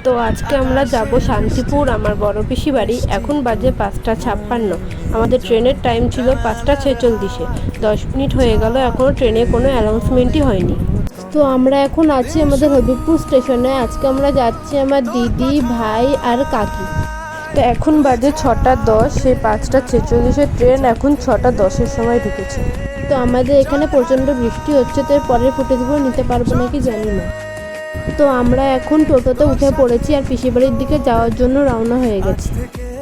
তো আজকে আমরা যাব শান্তিপুর, আমার বড় পিসি বাড়ি। এখন বাজে 5:56। আমাদের ট্রেনের টাইম ছিল 5:46। 10 মিনিট হয়ে গেল, এখনও ট্রেনে কোনো অ্যানাউন্সমেন্টই হয়নি। তো আমরা এখন আছি আমাদের হবিবপুর স্টেশনে। আজকে আমরা যাচ্ছি আমার দিদি, ভাই আর কাকি। তো এখন বাজে 6:10। সেই 5:46-এর ট্রেন এখন 6:10-এর সময় ঢুকেছে। তো আমাদের এখানে প্রচণ্ড বৃষ্টি হচ্ছে, তো এর পরের ফুটেজগুলো নিতে পারবো নাকি জানি না। তো আমরা এখন টোটোতে উঠে পড়েছি আর পিসিবাড়ির দিকে যাওয়ার জন্য রওনা হয়ে গেছি।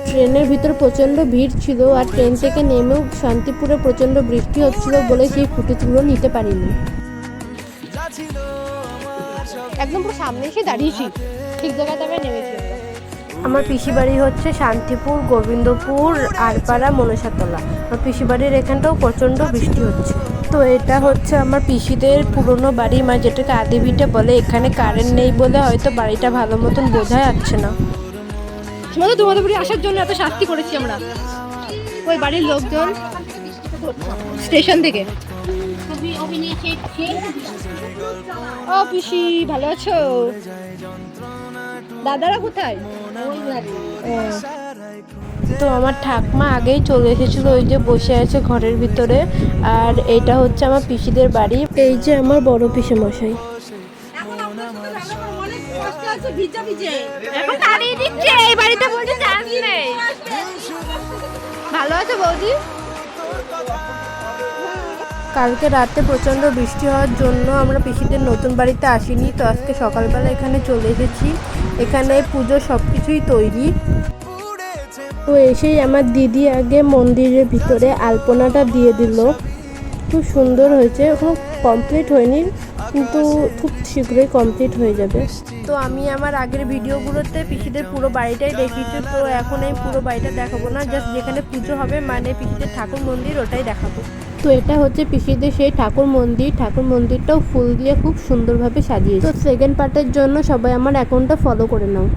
ট্রেনের ভিতর প্রচণ্ড ভিড় ছিল, আর ট্রেন থেকে নেমেও শান্তিপুরে প্রচণ্ড বৃষ্টি হচ্ছিল বলে সেই ফুটেজগুলো নিতে পারিনি। একদম পুরো সামনে এসে দাঁড়িয়েছি, ঠিক জায়গাতে আমরা নেমেছি। আমার পিসি বাড়ি হচ্ছে শান্তিপুর, গোবিন্দপুর, আরপাড়া, মনসাতলা। আমার পিসি বাড়ির এখানটাও প্রচণ্ড বৃষ্টি হচ্ছে। তো এটা হচ্ছে আমার পিসিদের পুরনো বাড়ি, মানে যেটাকে আদি ভিটে বলে। এখানে কারেন্ট নেই বলে হয়তো বাড়িটা ভালো মতন বোঝা যাচ্ছে না। তোমাদের বাড়ি আসার জন্য এত শাস্তি করেছি আমরা, ওই বাড়ির লোকজন স্টেশন থেকে। ও পিসি, ভালো আছো? দাদারা কোথায়? তো আমার ঠাকমা আগেই চলে এসেছিল, ওই যে বসে আছে ঘরের ভিতরে। আর এইটা হচ্ছে আমার পিসিদের বাড়ি। এই যে আমার বড় পিসে মশাই। ভালো আছে বৌদি? কালকে রাতে প্রচণ্ড বৃষ্টি হওয়ার জন্য আমরা পিসিদের নতুন বাড়িতে আসিনি। তো আজকে সকালবেলা এখানে চলে এসেছি। এখানে পুজো সব কিছুই তৈরি। তো এসেই আমার দিদি আগে মন্দিরের ভিতরে আলপনাটা দিয়ে দিল। খুব সুন্দর হয়েছে, এখনো কমপ্লিট হয়নি, কিন্তু খুব শীঘ্রই কমপ্লিট হয়ে যাবে। তো আমি আমার আগের ভিডিওগুলোতে পিসিদের পুরো বাড়িটাই দেখিয়েছি। তো এখন এই পুরো বাড়িটা দেখাবো না, জাস্ট যেখানে পুজো হবে, মানে পিসিদের ঠাকুর মন্দির, ওটাই দেখাবো। তো এটা হচ্ছে পিসিদের সেই ঠাকুর মন্দির। ঠাকুর মন্দিরটাও ফুল দিয়ে খুব সুন্দরভাবে সাজিয়েছে। তো সেকেন্ড পার্টের জন্য সবাই আমার অ্যাকাউন্টটা ফলো করে নাও।